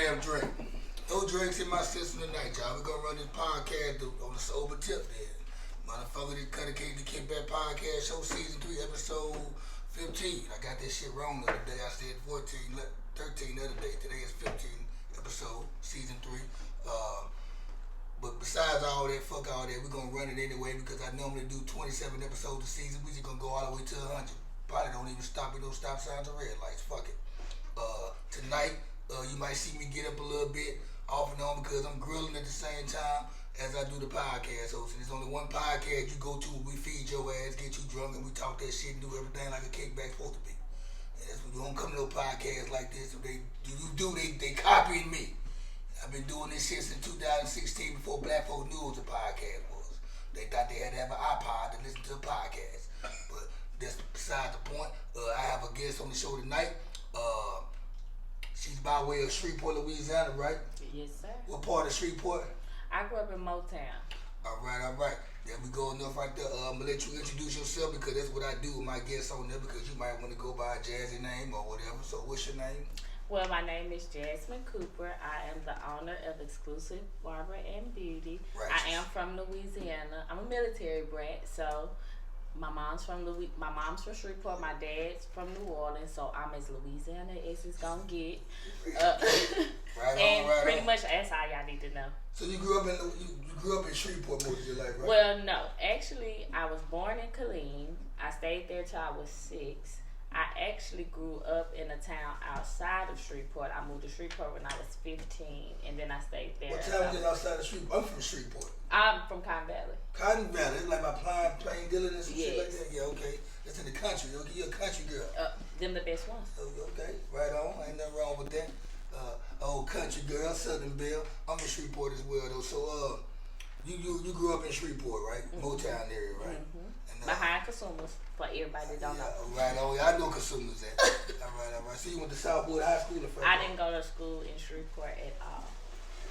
goddamn drink. No drinks in my system tonight, y'all. We're gonna run this podcast on the sober tip then. Motherfucker, this Cut Cake the Kickback Podcast Show Season 3, Episode 15. I got this shit wrong the other day. I said 13 the other day. Today is 15 episode, Season 3. But besides all that, fuck all that, we're gonna run it anyway because I normally do 27 episodes a season. We just gonna go all the way to 100. Probably don't even stop with those stop signs or red lights. Fuck it. Tonight, you might see me get up a little bit off and on because I'm grilling at the same time as I do the podcast host. And there's only one podcast you go to where we feed your ass, get you drunk, and we talk that shit and do everything like a kickback's supposed to be. And that's when you don't come to no podcast like this. If they copying me. I've been doing this shit since 2016 before Black Folk knew what a podcast was. They thought they had to have an iPod to listen to a podcast. But that's beside the point. I have a guest on the show tonight. She's by way of Shreveport, Louisiana, right? Yes, sir. What part of Shreveport? I grew up in Motown. All right. There we go enough right there. I'm going to let you introduce yourself because that's what I do with my guests on there because you might want to go by a jazzy name or whatever. So what's your name? Well, my name is Jasmine Cooper. I am the owner of Xclusive, Barber and Beauty. Righteous. I am from Louisiana. I'm a military brat, so my mom's from Shreveport. My dad's from New Orleans, so I'm as Louisiana as it's gonna get. Pretty much that's all y'all need to know. So you grew up in Shreveport most of your life, right? Well, no. Actually, I was born in Killeen. I stayed there till I was 6. I actually grew up in a town outside of Shreveport. I moved to Shreveport when I was 15, and then I stayed there. What town was it outside of Shreveport? I'm from Shreveport. I'm from Cotton Valley. Cotton Valley? It's like my Plain Dillon and some shit like that? Yeah, okay. That's in the country. Okay, you're a country girl. Them the best ones. Okay, right on. Ain't nothing wrong with that. Old country girl, Southern Belle. I'm in Shreveport as well, though. So, you grew up in Shreveport, right? Mm-hmm. Motown area, right? Mm-hmm. And, behind consumers, for everybody that don't know. Right on. I know consumers at. all right. So you went to Southwood High School in first? I didn't go to school in Shreveport at all.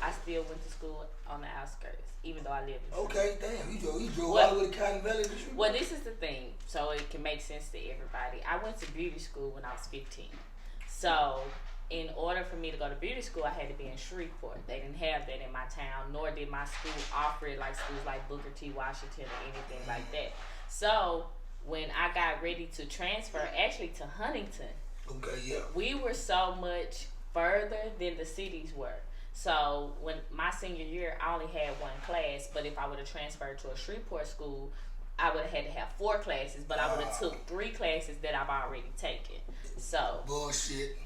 I still went to school on the outskirts, even though I lived in Shreveport. Okay, damn. You drove all the way to Cotton Valley to Shreveport? Well, this is the thing, so it can make sense to everybody. I went to beauty school when I was 15. So, in order for me to go to beauty school, I had to be in Shreveport. They didn't have that in my town, nor did my school offer it like schools like Booker T. Washington or anything like that. So, when I got ready to transfer, actually to Huntington, we were so much further than the cities were. So, when my senior year, I only had one class, but if I would have transferred to a Shreveport school, I would have had to have 4 classes, but I would have took 3 classes that I've already taken. So bullshit.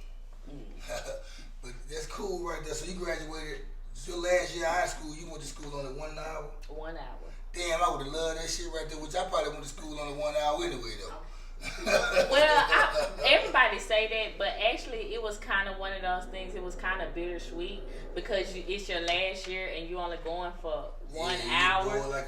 But that's cool right there. So you graduated your last year of high school. You went to school only 1 hour. 1 hour. Damn, I would have loved that shit right there. Which I probably went to school only 1 hour anyway, though. Well, everybody say that, but actually it was kind of one of those things. It was kind of bittersweet because it's your last year and you only going for 1 hour. Like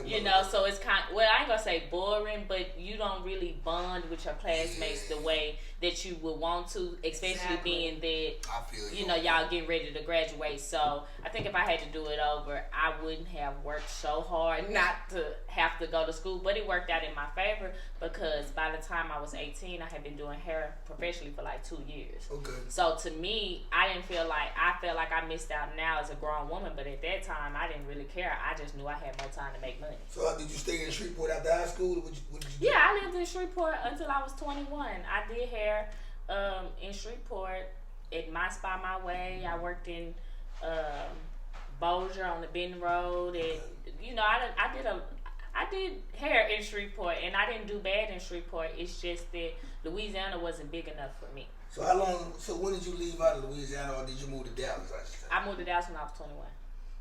so it's kind. Well, I ain't gonna say boring, but you don't really bond with your classmates the way that you would want to, especially being that I feel y'all getting ready to graduate. So I think if I had to do it over, I wouldn't have worked so hard not to have to go to school. But it worked out in my favor because by the time I was 18, I had been doing hair professionally for like 2 years. Okay. So to me, I felt like I missed out now as a grown woman, but at that time I didn't really care. I just knew I had more time to make money. So did you stay in Shreveport after high school? Or what did you do? Yeah, I lived in Shreveport until I was 21. I did hair in Shreveport at My Spa My Way. I worked in Bossier on the Benton Road, and I did hair in Shreveport, and I didn't do bad in Shreveport. It's just that Louisiana wasn't big enough for me. So how long? So when did you leave out of Louisiana, or did you move to Dallas? I moved to Dallas when I was 21.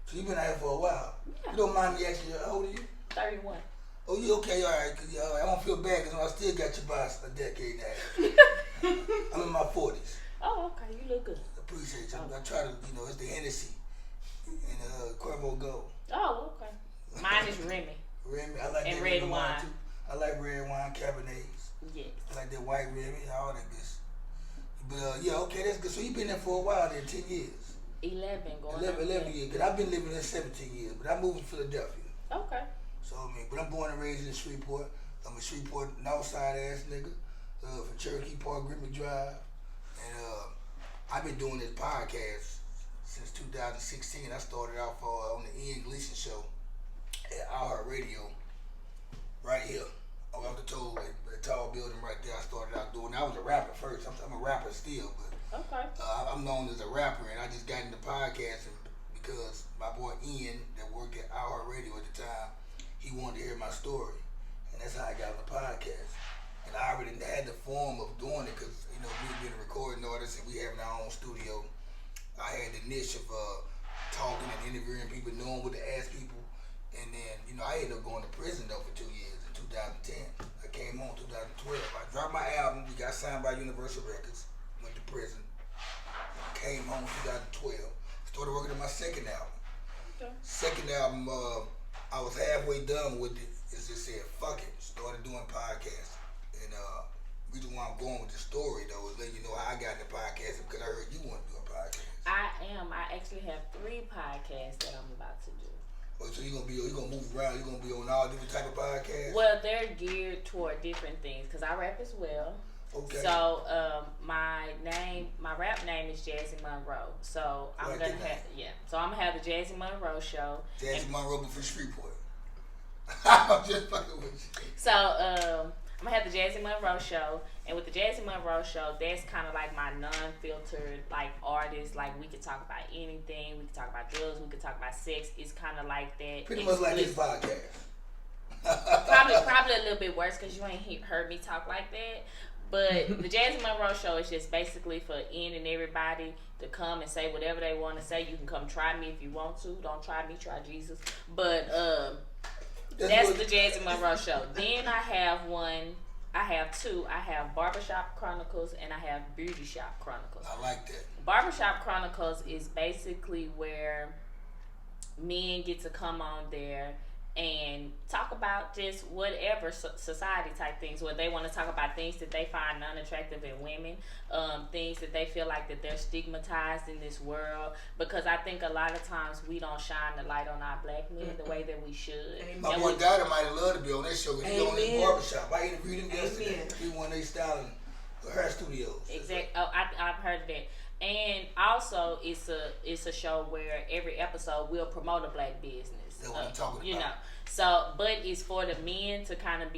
So you've been out here for a while. Yeah. You don't mind me asking you, how old are you? 31. Oh, you okay? All right. I don't feel bad because I still got you by a decade now. I'm in my 40s. Oh, okay. You look good. Appreciate you. I try to, it's the Hennessy and Cuervo Gold. Oh, okay. Mine is Remy. Remy, I like and that red wine too. I like red wine, Cabernets. Yes. I like that white Remy, all that good. But okay, that's good. So you've been there for a while then, 10 years. 11 years. Because I've been living there 17 years, but I moved to Philadelphia. Okay. So, but I'm born and raised in Shreveport. I'm a Shreveport Northside ass nigga from Cherokee Park, Grimmick Drive. And I've been doing this podcast since 2016. I started off on the Ian Gleason show at Our Radio, right here. Off the tall building right there. I started out doing. I was a rapper first. I'm a rapper still, but Okay. I'm known as a rapper, and I just got into podcasting because my boy Ian, that worked at Our Radio at the time, he wanted to hear my story, and that's how I got on the podcast. And I already had the form of doing it because me being a recording artist and we having our own studio. I had the niche of talking and interviewing people, knowing what to ask people, and then I ended up going to prison though for 2 years. 2010. I came home 2012. I dropped my album. We got signed by Universal Records. Went to prison. Came home 2012. Started working on my second album. Okay. Second album, I was halfway done with it. It just said, fuck it. Started doing podcasts. And the reason why I'm going with the story though is letting you know how I got into podcasting because I heard you want to do a podcast. I am. I actually have 3 podcasts that I'm about to do. Oh, so you gonna move around? You gonna be on all different type of podcasts? Well, they're geared toward different things because I rap as well. Okay. So my rap name is Jasmine Monroe. So I'm gonna have So I'm gonna have the Jasmine Monroe show. Jasmine Monroe from Shreveport. I'm just fucking with you. So I'm gonna have the Jasmine Monroe show, and with the Jasmine Monroe show, that's kind of like my non-filtered like artist. Like we could talk about anything. We could talk about drugs. We could talk about sex. It's kind of like that. Pretty much like this podcast. probably a little bit worse because you ain't heard me talk like that. But the Jasmine Monroe show is just basically for any and everybody to come and say whatever they want to say. You can come try me if you want to. Don't try me, try Jesus. But that's the Jasmine Monroe show. Then I have 2. I have Barbershop Chronicles and I have Beauty Shop Chronicles. I like that. Barbershop Chronicles is basically where men get to come on there and talk about just whatever society type things, where they want to talk about things that they find unattractive in women, things that they feel like that they're stigmatized in this world, because I think a lot of times we don't shine the light on our black men the way that we should. My boy Dada might love to be on that show because he on his barbershop. I interviewed him yesterday. He won their styling hair studios. Exactly. Oh, I've heard of that. And also, it's a show where every episode will promote a black business. That's what I'm talking about. So, but it's for the men to kind of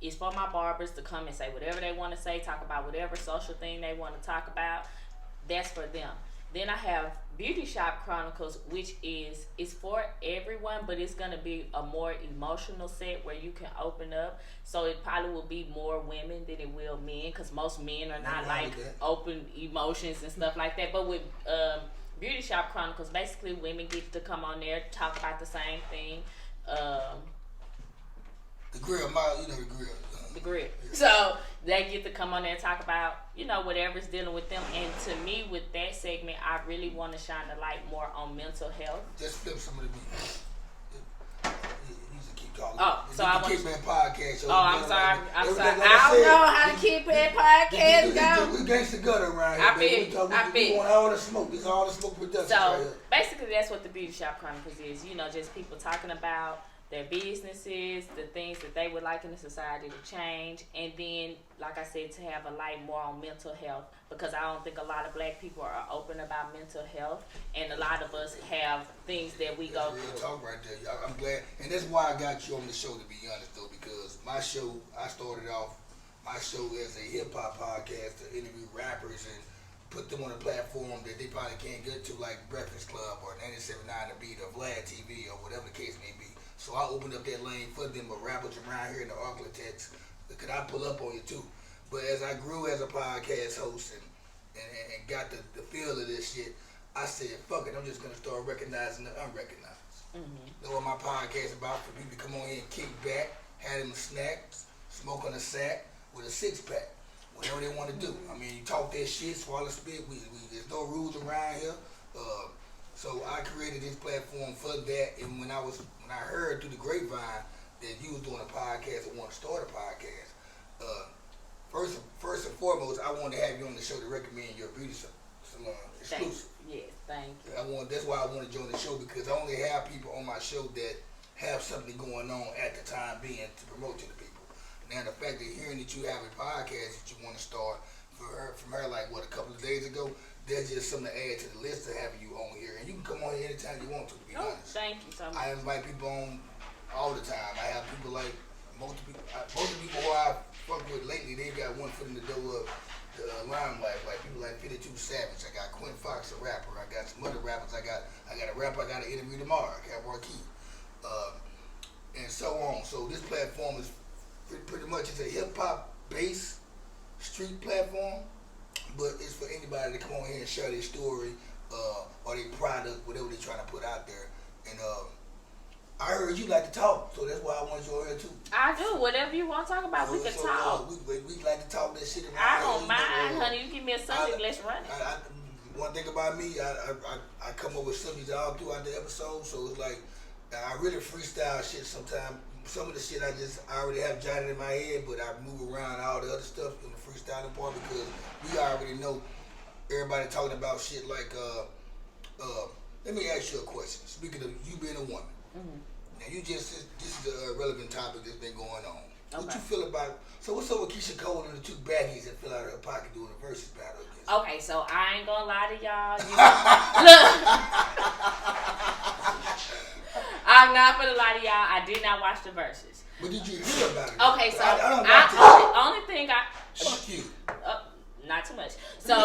it's for my barbers to come and say whatever they want to say, talk about whatever social thing they want to talk about. That's for them. Then I have Beauty Shop Chronicles, which is for everyone, but it's going to be a more emotional set where you can open up. So it probably will be more women than it will men, because most men are not like open emotions and stuff like that. But with Beauty Shop Chronicles, basically women get to come on there, talk about the same thing. The grill, the grill. The grill. So they get to come on there and talk about, whatever's dealing with them. And to me, with that segment, I really want to shine the light more on mental health. Just flip some of the beats. You should keep talking. Oh, so I want to keep that podcast. Oh, I'm sorry. I don't know how to keep that podcast going. We gangsta gutter around here. I bet. Want all the smoke. This is all the smoke production. So basically, that's what the Beauty Shop Chronicles is. Just people talking about their businesses, the things that they would like in the society to change, and then, like I said, to have a light more on mental health, because I don't think a lot of black people are open about mental health, and a lot of us have things that we go through. Real talk right there. I'm glad, and that's why I got you on the show, to be honest, though, because my show, I started off my show as a hip-hop podcast to interview rappers and put them on a platform that they probably can't get to, like Breakfast Club or 97.9 The Beat or Vlad TV or whatever the case may be. So I opened up that lane for them, but rappers around here in the Arklatex, could I pull up on you too? But as I grew as a podcast host and got the feel of this shit, I said, fuck it, I'm just going to start recognizing the unrecognized. Know what my podcast about, for people to come on here and kick back, have them snacks, smoke on a sack with a 6-pack, whatever they want to do. I mean, you talk that shit, swallow spit, there's no rules around here. So I created this platform for that, and when I heard through the grapevine that you was doing a podcast or want to start a podcast, first and foremost, I wanted to have you on the show to recommend your beauty salon, Xclusive. Yes, thank you. That's why I want to join the show, because I only have people on my show that have something going on at the time being to promote to the people. Now the fact that hearing that you have a podcast that you want to start from her like a couple of days ago, That's just something to add to the list of having you on here. And you can come on here anytime you want to be honest. Thank you so much. I invite people on all the time. I have people like, most of the people who I fuck with lately, they got one foot in the door of the limelight. Like people like 52 Savage. I got Quinn Fox, a rapper. I got some other rappers. I got a rapper I got to interview tomorrow. I got Marquis. And so on. So this platform is pretty much it's a hip hop based street platform, but it's for anybody to come on here and share their story or their product, whatever they're trying to put out there. And I heard you like to talk, so that's why I want you on here too. I do. Whatever you want to talk about, we can talk. We like to talk that shit around. I don't mind, honey. You give me a subject, let's run it. One thing about me, I come up with subjects all throughout the episode, so it's like I really freestyle shit sometimes. Some of the shit I already have jotted in my head, but I move around all the other stuff in the freestyling part because we already know everybody talking about shit like, let me ask you a question. Speaking of you being a woman, now this is a relevant topic that's been going on. Okay. What you feel about, so what's up with Keisha Cole and the two baggies that fell out of her pocket doing the versus battle against? Okay, so I ain't gonna lie to y'all. Look. I'm not gonna lie to y'all. I did not watch the verses. But did you hear about it? Okay, so I don't watch it. only thing I fuck you. Not too much. So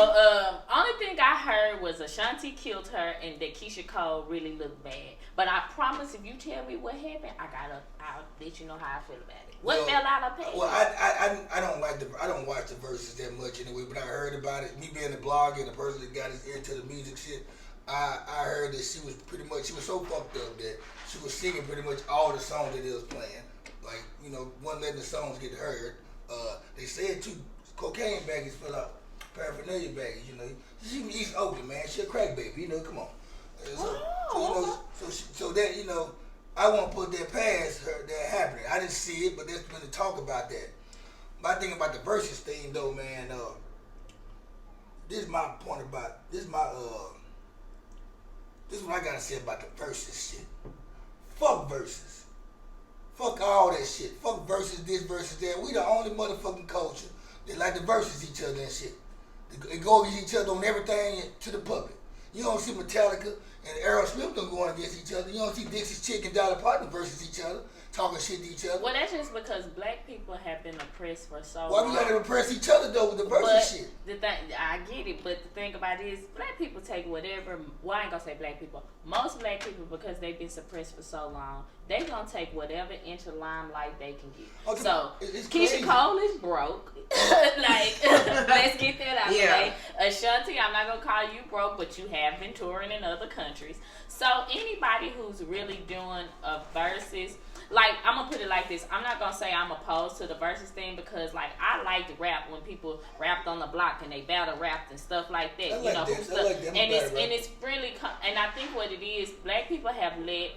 only thing I heard was Ashanti killed her and that Keisha Cole really looked bad. But I promise, if you tell me what happened, I'll let you know how I feel about it. What fell out of page? Well, I don't watch the verses that much anyway. But I heard about it. Me being a blogger and the person that got his ear to the music shit. I heard that she was so fucked up that she was singing pretty much all the songs that they was playing. Like, you know, wasn't letting the songs get heard. They said two cocaine baggies fell out, paraphernalia baggies, you know. She's older, man. She a crack baby, you know, come on. So that, you know, I won't put that past her, that happening. I didn't see it, but there's been a talk about that. My thing about the versus thing, though, man, this is my point about, this is what I gotta say about the versus shit. Fuck versus. Fuck all that shit. Fuck versus this, versus that. We the only motherfucking culture that like to versus each other and shit. They go against each other on everything to the public. You don't see Metallica and Aerosmith going against each other. You don't see Dixie's Chick and Dolly Parton versus each other, talking shit to each other. Well, that's just because black people have been oppressed for so long. Why we gotta oppress each other though with the versus shit? The thing, I get it, but the thing about it is, black people take whatever. Well, I ain't gonna say black people. Most black people, because they've been suppressed for so long, they gonna take whatever inch of limelight they can get. Okay, so Keisha Cole is broke. Like, let's get that out of the way. Ashanti, I'm not gonna call you broke, but you have been touring in other countries. So anybody who's really doing a versus, like, I'm gonna put it like this. I'm not gonna say I'm opposed to the versus thing because, like, I liked rap when people rapped on the block and they battle rapped and stuff like that. I like them. And it's friendly. And I think what it is, black people have let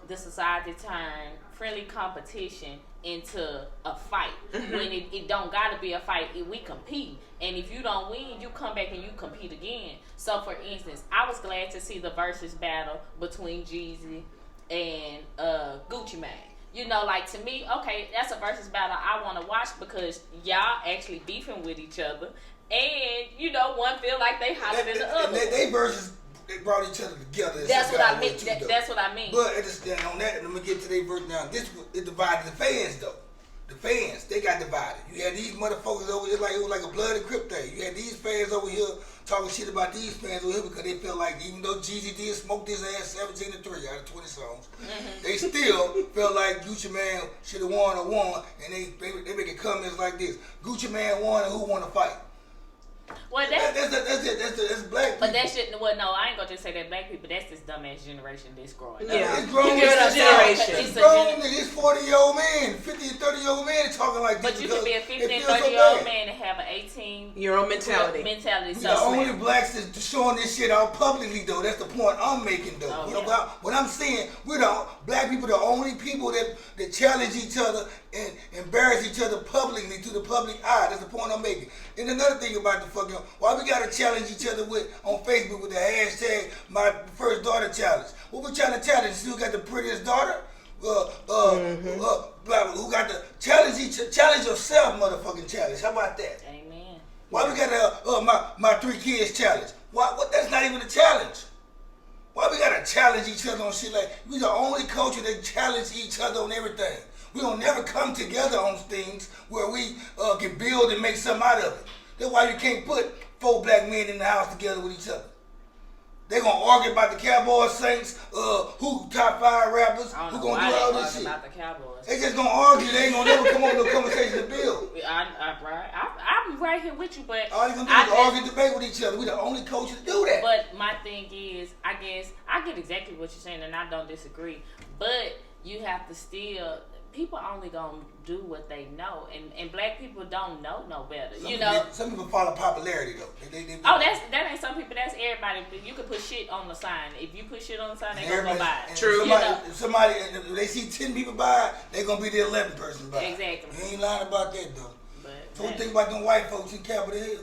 the society turn friendly competition into a fight. When it don't gotta be a fight, we compete. And if you don't win, you come back and you compete again. So for instance, I was glad to see the versus battle between Jeezy and Gucci Mane. You know, like, to me, okay, that's a versus battle I want to watch because y'all actually beefing with each other. And, you know, one feel like they hotter than the other. They versus, they brought each other together. That's what I mean. That's what I mean. But on that, let me get to their verse now. It divided the fans, though. The fans, they got divided. You had these motherfuckers over here, like it was like a blood and crip thing. You had these fans over here talking shit about these fans over here because they felt like even though Jeezy did smoke his ass 17-3 out of 20 songs, they still felt like Gucci Mane should have won or won, and they making comments like this: Gucci Mane won, and who won the fight? Well, that's black people. But that shit, well, no, I ain't gonna just say that black people. That's this dumbass generation that's growing. Yeah, it's grown generation. It's grown, it's 40-year-old man, 50 and 30-year-old man talking like this. But you can be a 50 and 30-year-old man and have an 18-year-old mentality. We the only blacks that's showing this shit out publicly, though. That's the point I'm making, though. Oh, you know, what I'm saying, we're the black people, the only people that challenge each other and embarrass each other publicly to the public eye. That's the point I'm making. And another thing about the fucking, why we gotta challenge each other on Facebook with the hashtag my first daughter challenge? What we trying to challenge? Who got the prettiest daughter? Who got the challenge yourself, motherfucking challenge? How about that? Amen. Why we got my 3 kids challenge? Why? What? That's not even a challenge. Why we gotta challenge each other on shit like we the only culture that challenge each other on everything. We don't never come together on things where we can build and make something out of it. That's why you can't put 4 black men in the house together with each other. They gonna argue about the Cowboys, Saints, who top 5 rappers, who gonna do all this shit. About the Cowboys. They just gonna argue. They ain't gonna never come up with a conversation to build. I'm right here with you, but all you gonna do is argue and debate with each other. We the only culture to do that. But my thing is, I guess I get exactly what you're saying, and I don't disagree. But you have to still. People only gonna do what they know, and black people don't know no better. Some people follow popularity though. That ain't some people. That's everybody. You can put shit on the sign. If you put shit on the sign, they gonna go buy it. True. Somebody, if they see 10 people buy it, they gonna be the 11th person buy it. Exactly. You ain't lying about that though. So what think about them white folks in Capitol Hill?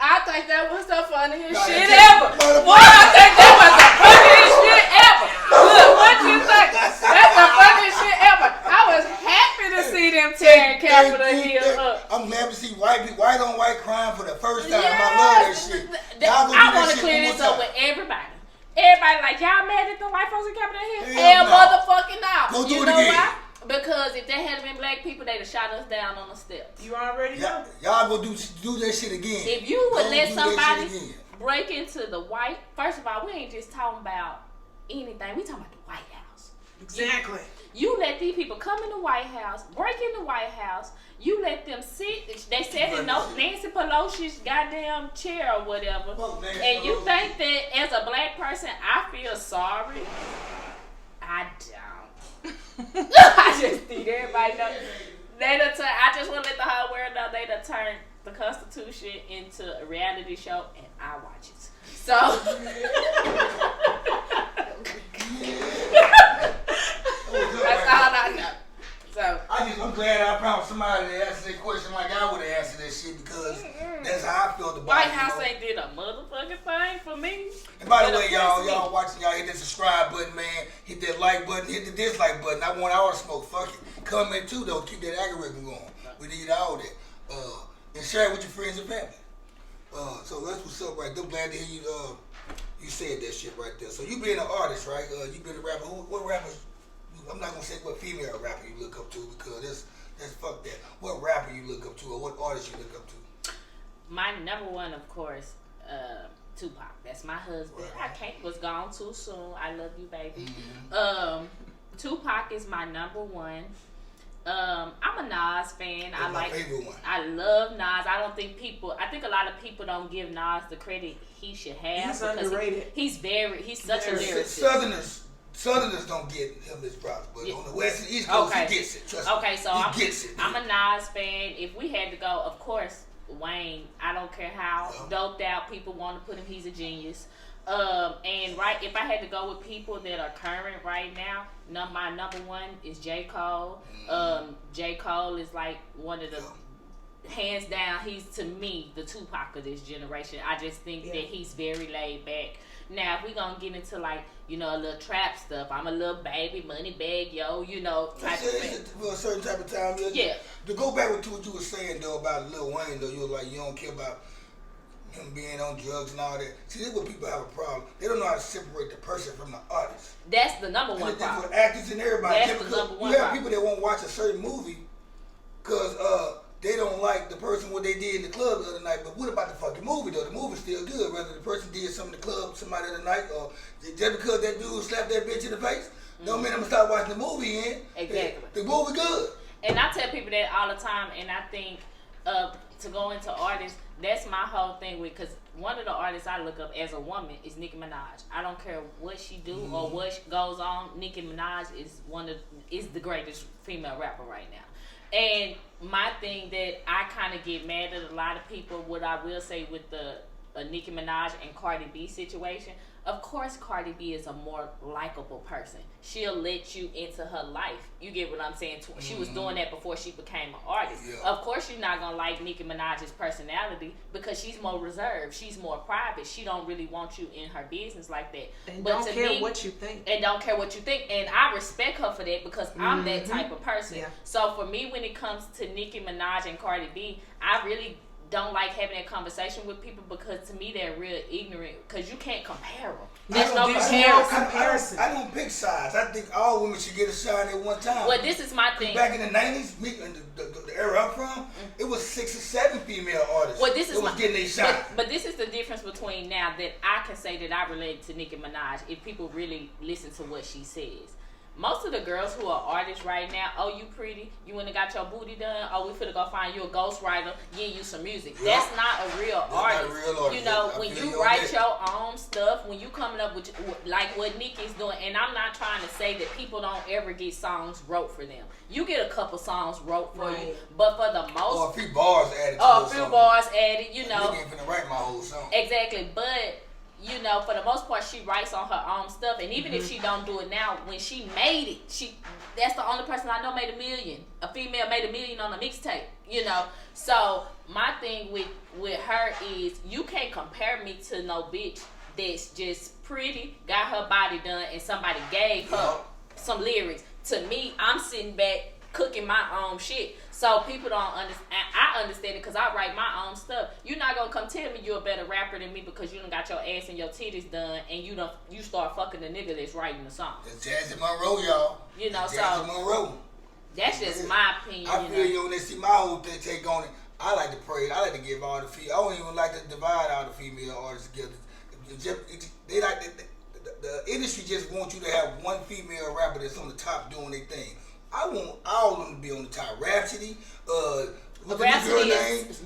I think that was the funniest shit ever. Boy, I think that was the funniest shit ever. Look, what you think? That's the funniest shit ever. I was happy to see them tearing Capitol Hill up. I'm glad to see white on white crime for the first time. I love that shit. I want to clear this up with everybody. Everybody like, y'all mad at the white folks in Capitol Hill? Hell motherfucking no. Go do it again. Why? Because if they had been black people, they'd have shot us down on the steps. You already know. Y'all go do that shit again. If you would let somebody break into the white, first of all, we ain't just talking about anything. We talking about the White House. Exactly. You let these people come in the White House, break in the White House. You let them sit. They sat in Nancy Pelosi's goddamn chair or whatever. And you think that as a black person, I feel sorry? I don't. I just think everybody know. I just want to let the whole world know they done turned the Constitution into a reality show, and I watch it. So that's all I know. So I'm glad I found somebody to answer that question like I would have answered that shit because that's how I felt about White it. House ain't did a motherfucking thing for me. And by the way, y'all watching, y'all hit that subscribe button, man. Hit that like button, hit the dislike button. I want all the smoke. Fuck it. Comment too though. Keep that algorithm going. We need all that. And share it with your friends and family. So that's what's up right there. I'm glad to hear you said that shit right there. So you being an artist, right? You been a rapper. What rappers? I'm not gonna say what female rapper you look up to because that's fuck that. What rapper you look up to or what artist you look up to? My number one, of course, Tupac. That's my husband. Right. Was gone too soon. I love you, baby. Mm-hmm. Tupac is my number one. I'm a Nas fan. That's my favorite one. I love Nas. I think a lot of people don't give Nas the credit he should have. He's underrated. He's such a lyricist. Southerners don't get him his props, but on the West and East Coast, he gets it. Trust me. So he gets it. I'm a Nas fan. If we had to go, of course, Wayne. I don't care how doped out people want to put him. He's a genius. If I had to go with people that are current right now, my number one is J. Cole. J. Cole is like one of the hands down. He's to me the Tupac of this generation. I just think that he's very laid back. Now, if we gonna get into like, a little trap stuff, I'm a little baby, money bag, type of thing. For a certain type of time, yeah. To go back to what you were saying though about Lil Wayne though, you were like you don't care about him being on drugs and all that. See, this is what people have a problem. They don't know how to separate the person from the artist. That's the number one problem. For actors and everybody. That's the number one you have problem. people that won't watch a certain movie because they don't like the person what they did in the club the other night. But what about the fucking movie though? The movie's still good. Whether the person did something in the club, somebody the other night, or just because that dude slapped that bitch in the face, don't mean I'm gonna stop watching the movie in. Exactly. The movie good. And I tell people that all the time, and I think to go into artists, that's my whole thing with, because one of the artists I look up as a woman is Nicki Minaj. I don't care what she do or what goes on. Nicki Minaj is the greatest female rapper right now. And my thing that I kind of get mad at a lot of people, what I will say with the Nicki Minaj and Cardi B situation, of course Cardi B is a more likable person. She'll let you into her life. You get what I'm saying? She was doing that before she became an artist. Yeah. Of course you're not going to like Nicki Minaj's personality because she's more reserved. She's more private. She don't really want you in her business like that. And don't care what you think. And don't care what you think. And I respect her for that because I'm that type of person. Yeah. So for me, when it comes to Nicki Minaj and Cardi B, I really don't like having that conversation with people because to me they're real ignorant because you can't compare them. There's no comparison. I don't pick sides. I think all women should get a shot at one time. Well, this is my thing. Back in the 90s, the era I'm from, it was 6 or 7 female artists. Well, this is getting a shot. But this is the difference between now that I can say that I relate to Nicki Minaj if people really listen to what she says. Most of the girls who are artists right now, oh, you pretty, you went and got your booty done, oh, we finna go find you a ghostwriter, give you some music. Yeah. That's not a real artist. Not a real artist. You know, when you write your own stuff, when you coming up with, like what Nicki's doing, and I'm not trying to say that people don't ever get songs wrote for them. You get a couple songs wrote for you, but for the most... Or a few bars added to a few bars added, you know. You ain't finna write my whole song. Exactly, but... You know, for the most part, she writes on her own stuff, and even if she don't do it now, when she made it, that's the only person I know made $1 million. A female made $1 million on a mixtape. You know, so my thing with her is you can't compare me to no bitch that's just pretty, got her body done, and somebody gave her some lyrics. To me, I'm sitting back cooking my own shit. So people don't understand. I understand it because I write my own stuff. You're not gonna come tell me you're a better rapper than me because you done got your ass and your titties done and you start fucking the nigga that's writing the song. It's Jasmine Monroe, y'all. You know, Jasmine Monroe. That's just my opinion. I feel you when they see my whole thing take on it. I like to praise. I like to give all the female. I don't even like to divide all the female artists together. They like the industry just wants you to have one female rapper that's on the top doing their thing. I want all of them to be on the top. Rhapsody,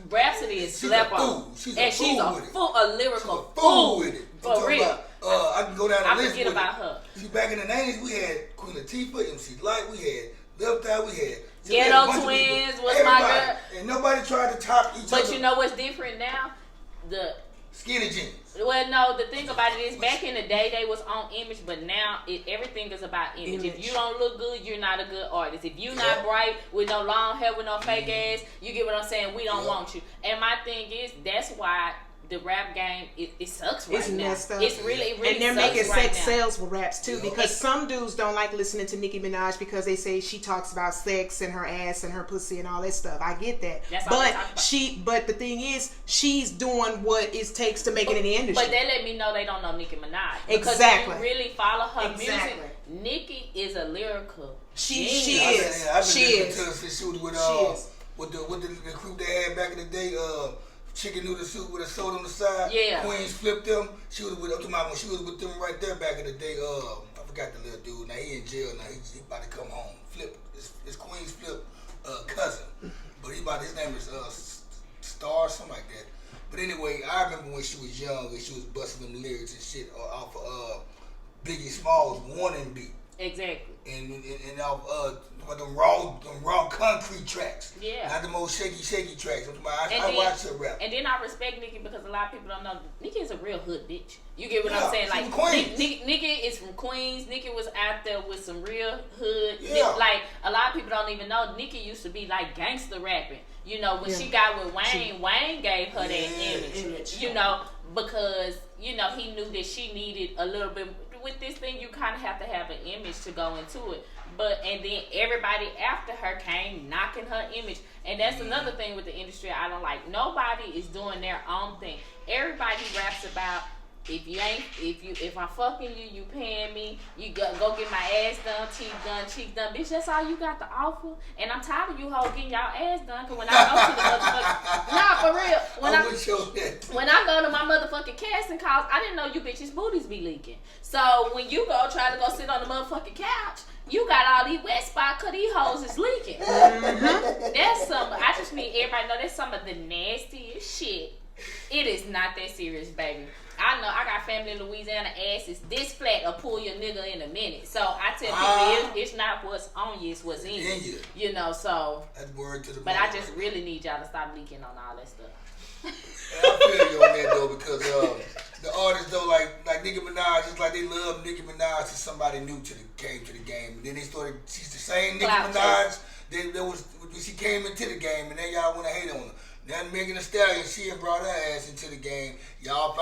Rhapsody is slap on. She's a lyrical fool with it. For real. About, I can go down the list. I forget about her. See, back in the 90s, we had Queen Latifah, MC Light, we had Left Eye, we had Ghetto Twins was my girl. And nobody tried to top each other. But you know what's different now? The skinny jeans. Well, no, the thing about it is back in the day they was on image, but now everything is about image. If you don't look good, you're not a good artist. If you're not bright with no long hair, with no fake ass, you get what I'm saying? We don't want you. And my thing is, that's why the rap game, it sucks right now. It's messed up. It really and they're making sex sales with raps too, because some dudes don't like listening to Nicki Minaj because they say she talks about sex and her ass and her pussy and all that stuff. I get that. But the thing is, she's doing what it takes to make it in the industry. But they let me know they don't know Nicki Minaj. Exactly. Because if you really follow her music, Nicki is a lyrical. She is. She was with the crew they had back in the day. Chicken noodle soup with a soda on the side. Yeah. Queens flipped them. She was with when she was with them right there back in the day. I forgot the little dude. Now he in jail now. He about to come home. Flip. It's Queens Flip cousin. But his name is Star, something like that. But anyway, I remember when she was young and she was busting them lyrics and shit off of Biggie Smalls Warning beat. Exactly. And off them raw concrete tracks. Yeah. Not the most shaky tracks. I watch her rap. And then I respect Nicki because a lot of people don't know Nicki is a real hood bitch. You get what I'm saying? Like Nicki is from Queens. Nicki was out there with some real hood. Yeah. Like a lot of people don't even know Nicki used to be like gangster rapping. You know, when she got with Wayne, Wayne gave her that image. You know, because you know he knew that she needed a little bit. With this thing, you kind of have to have an image to go into it. And then everybody after her came knocking her image. And that's another thing with the industry I don't like. Nobody is doing their own thing. Everybody raps about if I'm fucking you, you paying me, you go get my ass done, cheek done. Bitch, that's all you got to offer. And I'm tired of you hoes getting y'all ass done. Cause when I go to the motherfucking nah, for real. When I go to my motherfucking casting calls, I didn't know you bitches booties be leaking. So when you go try to go sit on the motherfucking couch, you got all these wet spots cause these hoes is leaking. That's I just need everybody to know that's some of the nastiest shit. It is not that serious, baby. I know I got family in Louisiana. Ass is this flat or pull your nigga in a minute. So I tell people it's not what's on you, it's what's in you. You know, so. That's word to the But I just really need y'all to stop leaking on all that stuff. I feel you on that though because the artists though like Nicki Minaj, just like they love Nicki Minaj since somebody new came to the game. And then they started. She's the same Nicki Minaj. There was when she came into the game, and then y'all want to hate on her. Now Megan Thee Stallion, she had brought her ass into the game. Y'all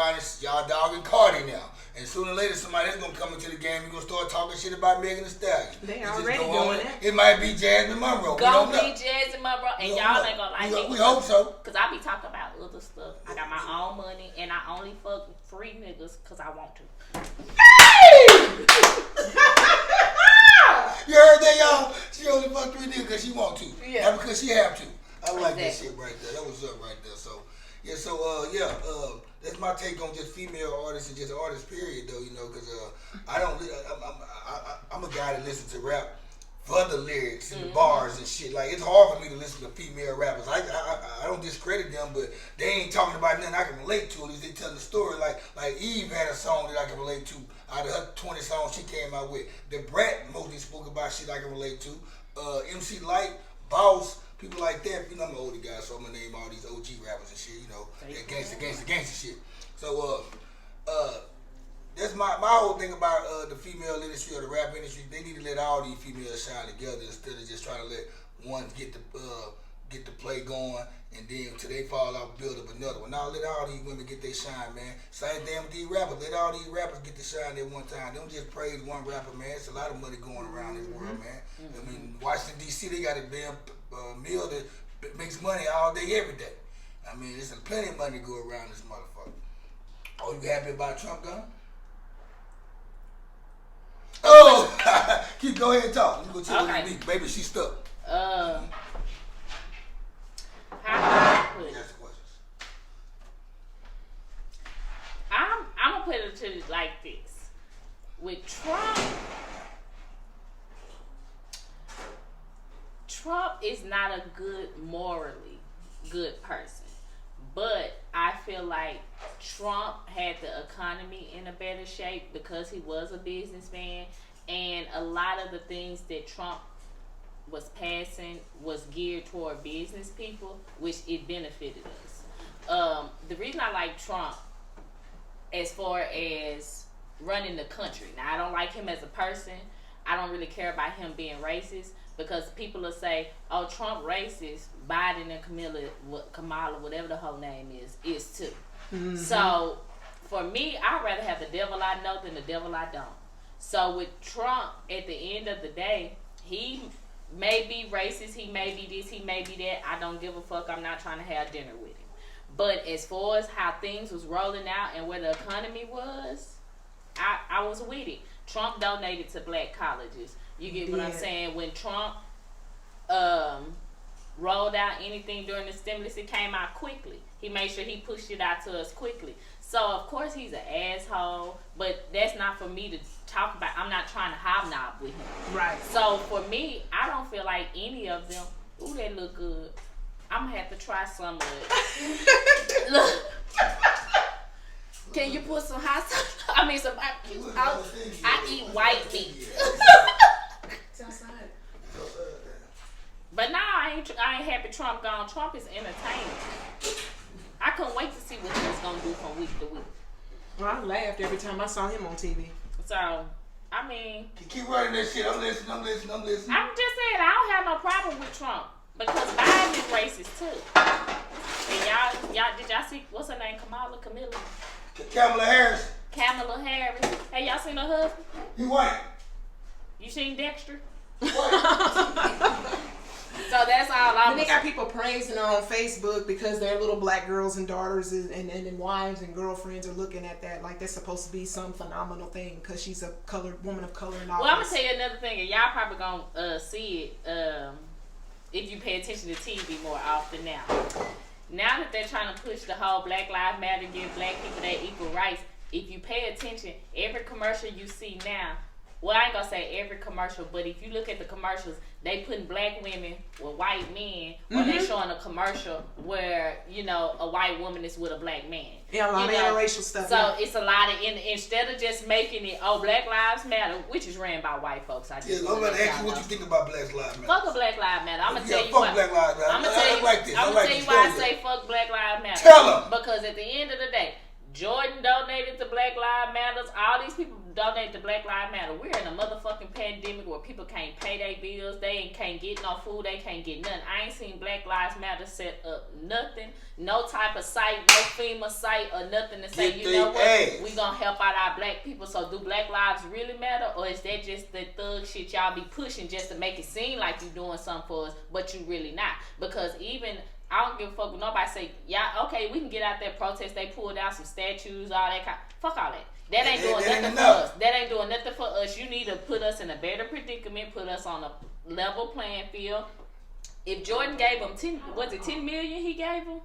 dogging Cardi now. And sooner or later, somebody's gonna come into the game. You're gonna start talking shit about Megan Thee Stallion. They already doing that. It might be Jasmine Monroe. Gonna be Jasmine Monroe, and y'all ain't gonna like me. We hope so. Cause I be talking about other stuff. I got my own money, and I only fuck free niggas cause I want to. You heard that, y'all? She only fuck 3 niggas because she want to. Yeah. Not because she have to. I like that Exactly. shit right there. That was up right there. So, yeah, that's my take on just female artists and just artists, period, though, you know, because I'm a guy that listens to rap for the lyrics and the bars and shit. Like, it's hard for me to listen to female rappers. I don't discredit them, but they ain't talking about nothing I can relate to. At least they telling the story. Like Eve had a song that I can relate to. Out of her 20 songs she came out with. The Brat mostly spoke about shit I can relate to. MC Light, Boss, people like that. You know, I'm an older guy, so I'm gonna name all these OG rappers and shit, you know, that gangster shit. So, that's my whole thing about the female industry or the rap industry. They need to let all these females shine together instead of just trying to let one get the play going and then till they fall off, build up another one. Now let all these women get their shine, man. Same thing with these rappers. Let all these rappers get the shine at one time. Don't just praise one rapper, man. It's a lot of money going around this world, man. I mean, Washington D.C. they got a damn mill that makes money all day, every day. I mean, there's plenty of money to go around this motherfucker. Oh, you happy about Trump gun? Oh, go ahead and talk. You go tell her me, baby, she's stuck. How do I put it? That's the questions. I'm gonna put it to you like this. With Trump is not a morally good person. But I feel like Trump had the economy in a better shape because he was a businessman, and a lot of the things that Trump was passing was geared toward business people, which it benefited us. The reason I like Trump as far as running the country, now I don't like him as a person. I don't really care about him being racist, because people will say, oh, Trump racist, Biden and Kamala, whatever the whole name is too. Mm-hmm. So for me, I'd rather have the devil I know than the devil I don't. So with Trump, at the end of the day, he may be racist, he may be this, he may be that. I don't give a fuck. I'm not trying to have dinner with him. But as far as how things was rolling out and where the economy was, I was with it. Trump donated to black colleges. You get what I'm saying? When Trump rolled out anything during the stimulus, it came out quickly. He made sure he pushed it out to us quickly. So, of course, he's an asshole, but that's not for me to talk about. I'm not trying to hobnob with him. Right. So, for me, I don't feel like any of them, ooh, they look good. I'm going to have to try some of it. Look. Can you put some hot sauce? I mean, some barbecue sauce. I eat white meat. It's outside. But now I ain't happy Trump gone. Trump is entertaining. I couldn't wait to see what he was gonna do from week to week. Well, I laughed every time I saw him on TV. So, I mean, keep running that shit. I'm listening. I'm just saying I don't have no problem with Trump because Biden is racist too. And y'all did y'all see what's her name? Kamala Harris. Hey, y'all seen her husband? He white. You seen Dexter? What? So that's all I'm. They got people praising her on Facebook because their little black girls and daughters and wives and girlfriends are looking at that like that's supposed to be some phenomenal thing because she's a woman of color and all. Well, I'm gonna tell you another thing, and y'all probably gonna see it if you pay attention to TV more often now. Now that they're trying to push the whole Black Lives Matter, give black people their equal rights, if you pay attention, every commercial you see now, well, I ain't gonna say every commercial, but if you look at the commercials, they putting black women with white men, or they showing a commercial where, you know, a white woman is with a black man. Yeah, a lot of interracial stuff. So it's a lot of, instead of just making it, oh, Black Lives Matter, which is ran by white folks. I'm gonna ask you what you think about Black Lives Matter. Fuck a Black Lives Matter. I'm gonna tell you fuck why. Black Lives Matter. I'm gonna tell you why I say fuck Black Lives Matter. Tell them. Because at the end of the day, Jordan donated to Black Lives Matter. All these people donate to Black Lives Matter. We're in a motherfucking fucking pandemic where people can't pay their bills, they can't get no food, they can't get nothing. I ain't seen Black Lives Matter set up nothing, no type of site, no FEMA site or nothing to say, you know what, we gonna help out our black people. So do Black Lives really matter, or is that just the thug shit y'all be pushing just to make it seem like you doing something for us, but you really not? Because even I don't give a fuck when nobody say, yeah, okay, we can get out there protest. They pulled out some statues, all that kind. Fuck all that. That ain't doing nothing for us. That ain't doing nothing for us. You need to put us in a better predicament, put us on a level playing field. If Jordan gave him 10 million he gave him?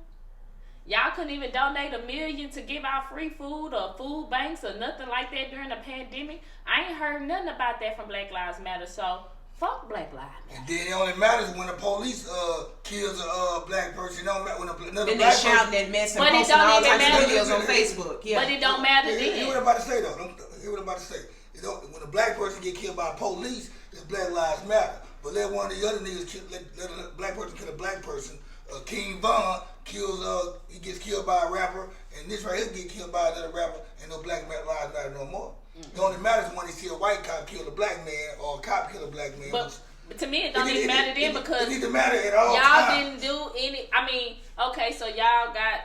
Y'all couldn't even donate $1 million to give out free food or food banks or nothing like that during the pandemic. I ain't heard nothing about that from Black Lives Matter, so fuck Black Lives Matter. And then it only matters when the police kills a black person. It don't matter when another then black they shout person. that mess and but posting all types of matter. videos on Facebook. Yeah. But it don't matter then. Hear what I'm about to say though. Hear what I'm about to say. When a black person get killed by police, it's Black Lives Matter. But let one of the other niggas let a black person kill a black person. King Von kills, he gets killed by a rapper, and this right here get killed by another rapper, and no Black Lives Matter no more. It only matters when they see a white cop kill a black man or a cop kill a black man. But to me, it don't even matter then because it need to matter at all y'all times. didn't do any. I mean, okay, so y'all got.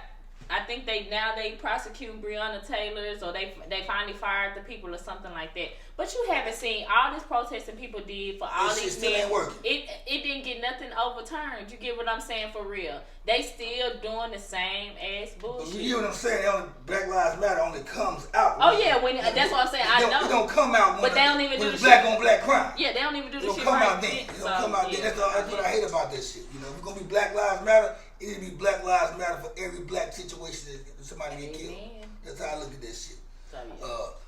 I think they prosecute Breonna Taylor's, or they finally fired the people or something like that. But you haven't seen all this protesting people did for all these men. It didn't get nothing overturned. You get what I'm saying for real? They still doing the same ass bullshit. But you know what I'm saying? Black Lives Matter only comes out. Oh yeah, that's what I'm saying. I know. It don't come out when but they don't even do the black shit. On black crime. Yeah, they don't even do the shit. It don't come out then. It don't come out then. That's what I hate about this shit. You know, if it's gonna be Black Lives Matter, it need to be Black Lives Matter for every black situation that somebody get killed. That's how I look at this shit.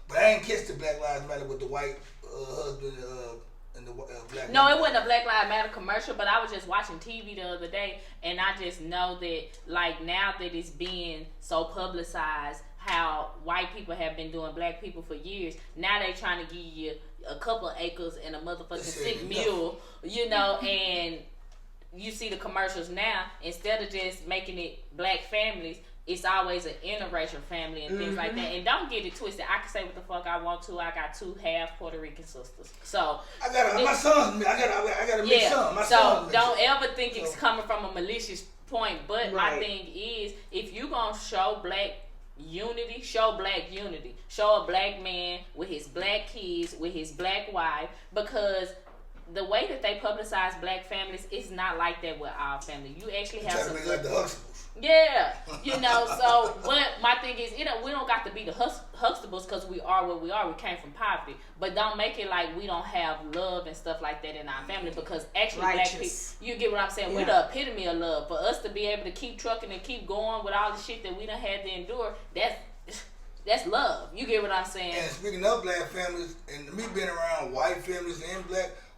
But I ain't kissed the Black Lives Matter with the white husband and the black. No, it wasn't a Black Lives Matter commercial, but I was just watching TV the other day, and I just know that, like, now that it's being so publicized, how white people have been doing black people for years, now they trying to give you a couple of acres and a motherfucking sick mule, you know, and you see the commercials now, instead of just making it black families, it's always an interracial family and things like that. And don't get it twisted. I can say what the fuck I want to. I got 2 half Puerto Rican sisters. So I got my son's. I got a mixed son. My so don't ever think it's coming from a malicious point. But my thing is, if you gonna show black unity, show black unity. Show a black man with his black kids, with his black wife, because the way that they publicize black families is not like that with our family. You actually have some like the Huxtables. Yeah, you know, so, but my thing is, we don't got to be the Huxtables because we are what we are. We came from poverty. But don't make it like we don't have love and stuff like that in our family, because actually black people, you get what I'm saying? We're the epitome of love. For us to be able to keep trucking and keep going with all the shit that we done had to endure, that's love. You get what I'm saying? And speaking of black families, and me being around white families and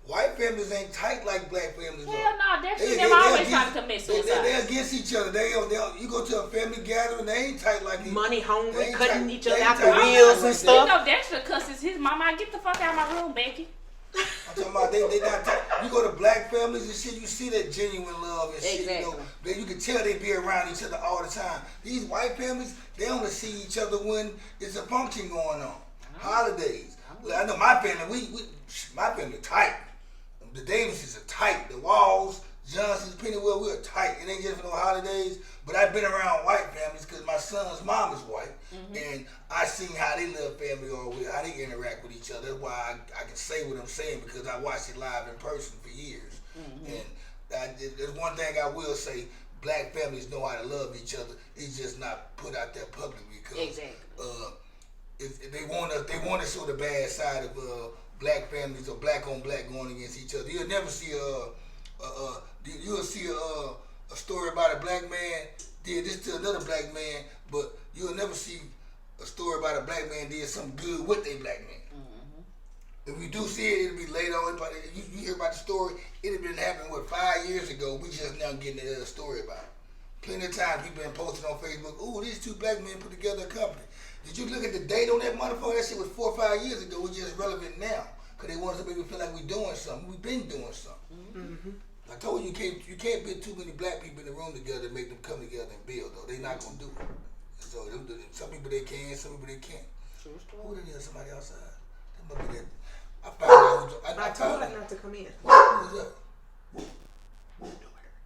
white families ain't tight like black families. Hell no, that shit them always trying to commit suicide. They're against each other. You go to a family gathering, they ain't tight like money hungry, cutting each other out the wheels and stuff. You know Dexter cusses his mama, get the fuck out of my room, Becky. I'm talking about they not tight. You go to black families and shit, you see that genuine love and shit. Exactly. You can tell they be around each other all the time. These white families, they only see each other when it's a function going on. Holidays. I know my family, my family tight. The Davises are tight. The Walls, Johnsons, Pennywell, we're tight. It ain't just for no holidays. But I've been around white families because my son's mom is white. And I seen how they love family or how they interact with each other. That's why I can say what I'm saying, because I watched it live in person for years. And there's one thing I will say, black families know how to love each other. It's just not put out there publicly because if they want to show the bad side of black families or black on black going against each other. You'll never see you'll see a story about a black man did this to another black man, but you'll never see a story about a black man did something good with a black man. If we do see it, it'll be later on. You hear about the story, it had been happening 5 years ago. We just now getting the story about it. Plenty of times people been posting on Facebook, ooh, these 2 black men put together a company. Did you look at the date on that motherfucker? That shit was 4 or 5 years ago. It's just relevant now. Because they want us to make me feel like we're doing something. We've been doing something. I told you, you can't put too many black people in the room together and make them come together and build, though. They're not going to do it. So some people they can, some people they can't. Who the hell somebody outside? That must be that. I found out I told her not to come in. Who was that?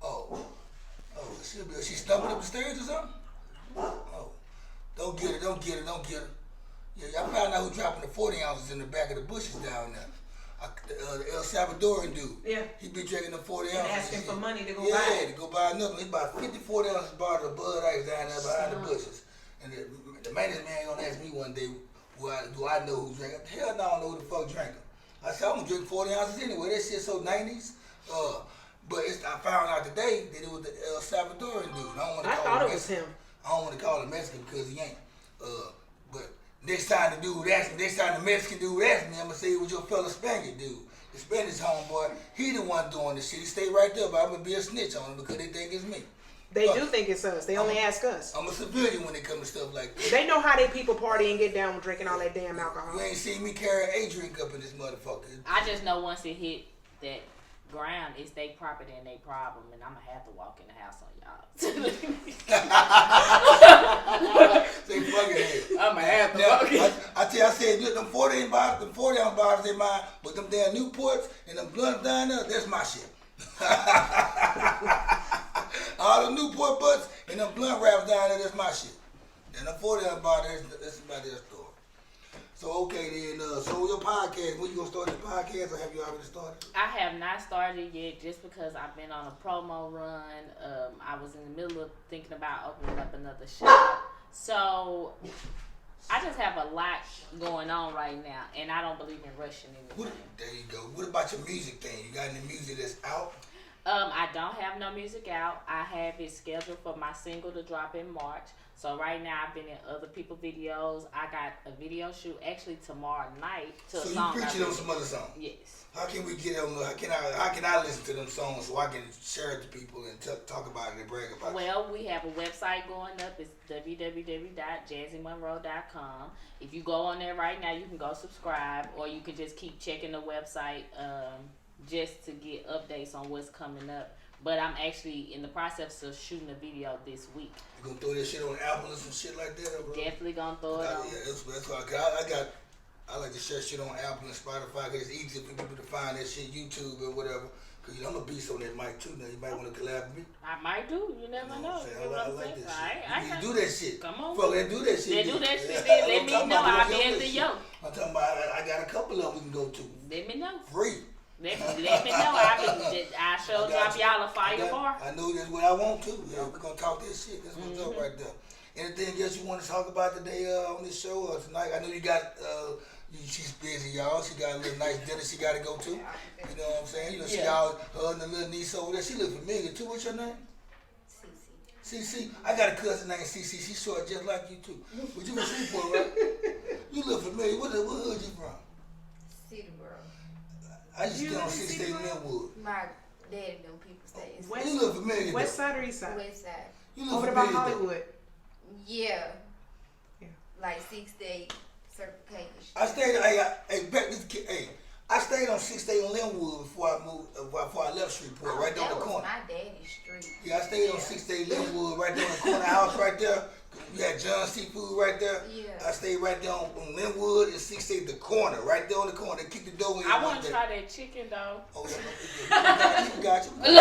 Oh, she stumbling up the stairs or something? Oh, don't get her. Yeah, I found out who dropping the 40 ounces in the back of the bushes down there. The El Salvadoran dude. Yeah. He be drinking the 40 And ounces. asking for money to go buy. Yeah, to go buy another one. He bought 50, 40 ounces bottle of Bud Ice down there behind the bushes. And the maintenance man gonna ask me one day, do I know who drank it? Hell no, I don't know who the fuck drank them. I said, I'm gonna drink 40 ounces anyway. That shit so 90s. But I found out today that it was the El Salvadoran dude. I thought it was him. I don't want to call him Mexican because he ain't. But next time the Mexican dude asks me, I'm gonna say it was your fellow Spaniard dude. The Spanish homeboy, he the one doing this shit. He stay right there, but I'm gonna be a snitch on him because they think it's me. They do think it's us. They only ask us. I'm a civilian when it comes to stuff like this. They know how they people party and get down with drinking all that damn alcohol. You ain't seen me carry a drink up in this motherfucker. I just know once it hit that ground, it's their property and their problem, and I'm gonna have to walk in the house on y'all. Say fucking head. I'm gonna have to Now, walk in. I said, look, them 40 ounce bottles ain't mine, but them damn Newports and them blunts down there, that's my shit. All the Newport butts and them blunt wraps down there, that's my shit. And them 40 ounce bottles, that's somebody else's store. So okay then, so your podcast, when you gonna start your podcast, or have you already started? I have not started yet, just because I've been on a promo run. I was in the middle of thinking about opening up another shop. So I just have a lot going on right now, and I don't believe in rushing anything. There you go. What about your music thing? You got any music that's out? I don't have no music out. I have it scheduled for my single to drop in March. So right now I've been in other people's videos. I got a video shoot actually tomorrow night to a song. So you preaching on some other songs? Yes. How can we get on? How can I listen to them songs so I can share it to people and talk about it and brag about it? Well, we have a website going up. It's www.jasminmonroe.com. If you go on there right now, you can go subscribe, or you can just keep checking the website just to get updates on what's coming up. But I'm actually in the process of shooting a video this week. You gonna throw that shit on Apple and some shit like that, bro? Definitely gonna throw it on. Yeah, that's why I like to share shit on Apple and Spotify because it's easy for people to find that shit, YouTube or whatever. Cause I'm a beast on that mic too. Now you might want to collab with me. I might do. You never know. I like that shit. I You do that shit. Come on. Fuck, let's do that shit. They do that shit. Yeah, Let me know. I'll be at the yoke. I'm talking about. I got a couple of them we can go to. Let me know. Free. Let me know. I sure drop y'all a fire bar. I know that's what I want to. Yeah, we're gonna talk this shit. That's what's up right there. Anything else you want to talk about today on this show or tonight? I know you got. She's busy, y'all. She got a little nice dinner she got to go to. You know what I'm saying? You know, she got her and the little niece over there. She look familiar too. What's your name? CC. I got a cousin named CC. She's short just like you too. But you from Shreveport, right? You look familiar. What hood you from? Cedarburg. I used to stay on 6th Linwood. My dad and them people stay in You look familiar. West side or east side? West side. You look Over familiar. by Hollywood. Yeah. Like 6 day certification. I stayed. I stayed on 6th Day in Linwood before I moved. Before I left Shreveport, right down the corner. That was my daddy's street. Yeah, I stayed on 6th Day Linwood, right there in the corner house, right there. You had John Seafood right there. Yeah. I stayed right there on Linwood and 6th Day, the corner, right there on the corner. Kick the door in. I want to try that chicken though. Oh yeah, you got you. We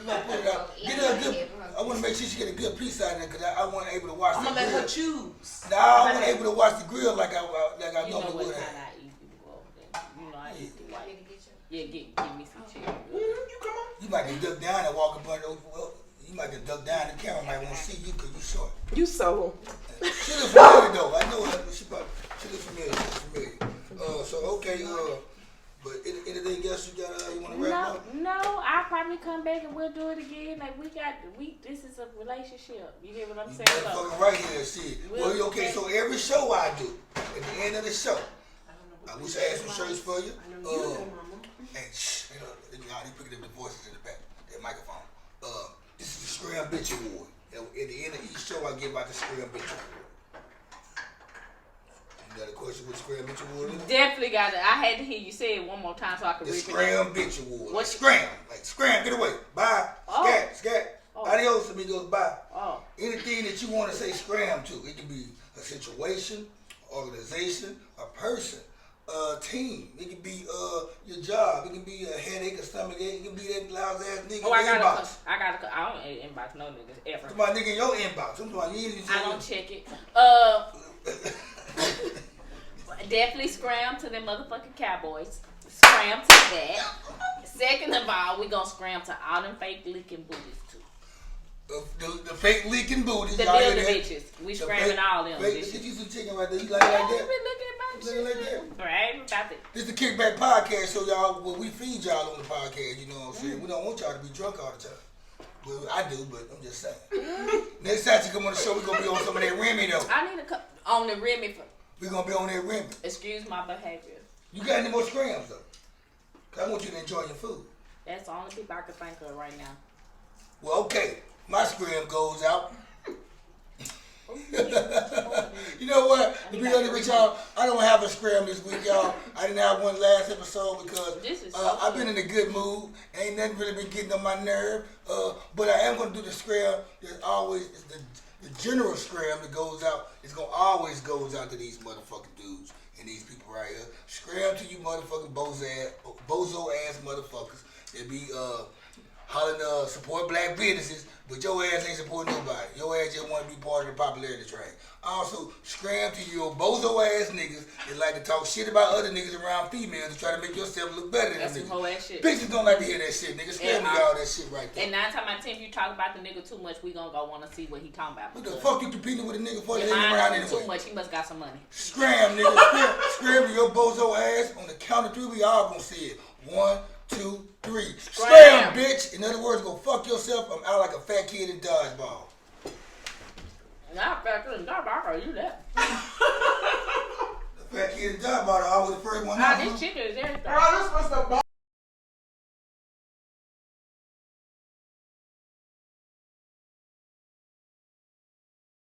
gonna put it out. Get her a good. I want to make sure she get a good piece out of there because I wasn't able to watch the I'm grill. gonna let her choose. No, I wasn't able to watch the grill like I You know normally what would kind have. I eat before then. You know I eat the white. Ready to get you? Yeah, give me some chicken. You come on. You might get ducked down and walk up under those. You might get ducked down. The camera might want to see you because you short. You solo. She look familiar though. I know her. She look familiar. She's familiar. So okay. But anything else you got? You want to wrap up? No, I'll probably come back and we'll do it again. Like this is a relationship. You get what I'm saying? Motherfucking right here, shit. Well, okay. So every show I do, at the end of the show, I wish I had some shirts for you. And shh, you know, he picking up the voices in the back, that microphone. This is the Scram Bitch Award. At the end of each show, I give out the Scram Bitch Award. You got a question what the Scram Bitch Award is? Definitely got it. I had to hear you say it one more time so I could The repeat it. Scram Bitch Award. What's Scram? Like scram, get away. Bye. Scat. Oh. Adios, amigos. Bye. Oh. Anything that you want to say scram to. It can be a situation, organization, a person, team. It can be your job. It can be a headache, a stomach ache. It can be that loud ass nigga Oh, I in your inbox. I don't inbox no niggas ever. My nigga in your inbox. I'm talking you I don't check it. Definitely scram to them motherfucking Cowboys. Scram to that. Second of all, we gonna scram to all them fake leaking booties too. The fake leaking booties. The y'all builder hear that? bitches. We scramming all them bitches. Get you some chicken right there. You like it like that? Looking like that? Right, about it. This is the Kickback Podcast, so y'all, well, we feed y'all on the podcast, you know what I'm saying? We don't want y'all to be drunk all the time. Well, I do, but I'm just saying. Next time you come on the show, we're going to be on some of that Remy, though. I need to come on the Remy. We're going to be on that Remy. Excuse my behavior. You got any more scrams, though? Because I want you to enjoy your food. That's the only people I can think of right now. Well, okay. My scram goes out. You know what? To be honest with y'all, I don't have a scram this week, y'all. I didn't have one last episode because I've been in a good mood. Ain't nothing really been getting on my nerve. But I am going to do the scram. There's always the general scram that goes out. It's going to always goes out to these motherfucking dudes and these people right here. Scram to you motherfucking bozo ass motherfuckers that be hollering support black businesses, but your ass ain't supporting nobody. Your ass just want to be part of the popularity train. Also, scram to your bozo ass niggas that like to talk shit about other niggas around females to try to make yourself look better than That's them some whole ass shit. Bitches don't like to hear that shit, nigga. Scram to y'all that shit right there. And 9 times out of 10, if you talk about the nigga too much, we gonna go want to see what he talking about. What the fuck you competing with a nigga for? If That ain't I around know anyway. too much, he must got some money. Scram, nigga. Scram to your bozo ass. On the count of 3, we all gonna see it. 1, 2, 3. Scram, bitch. In other words, go fuck yourself. I'm out like a fat kid in dodgeball. Not fat kid in dodgeball. Are you that? The fat kid in dodgeball. I was the first one out. This chicken is everything. Bro, this was the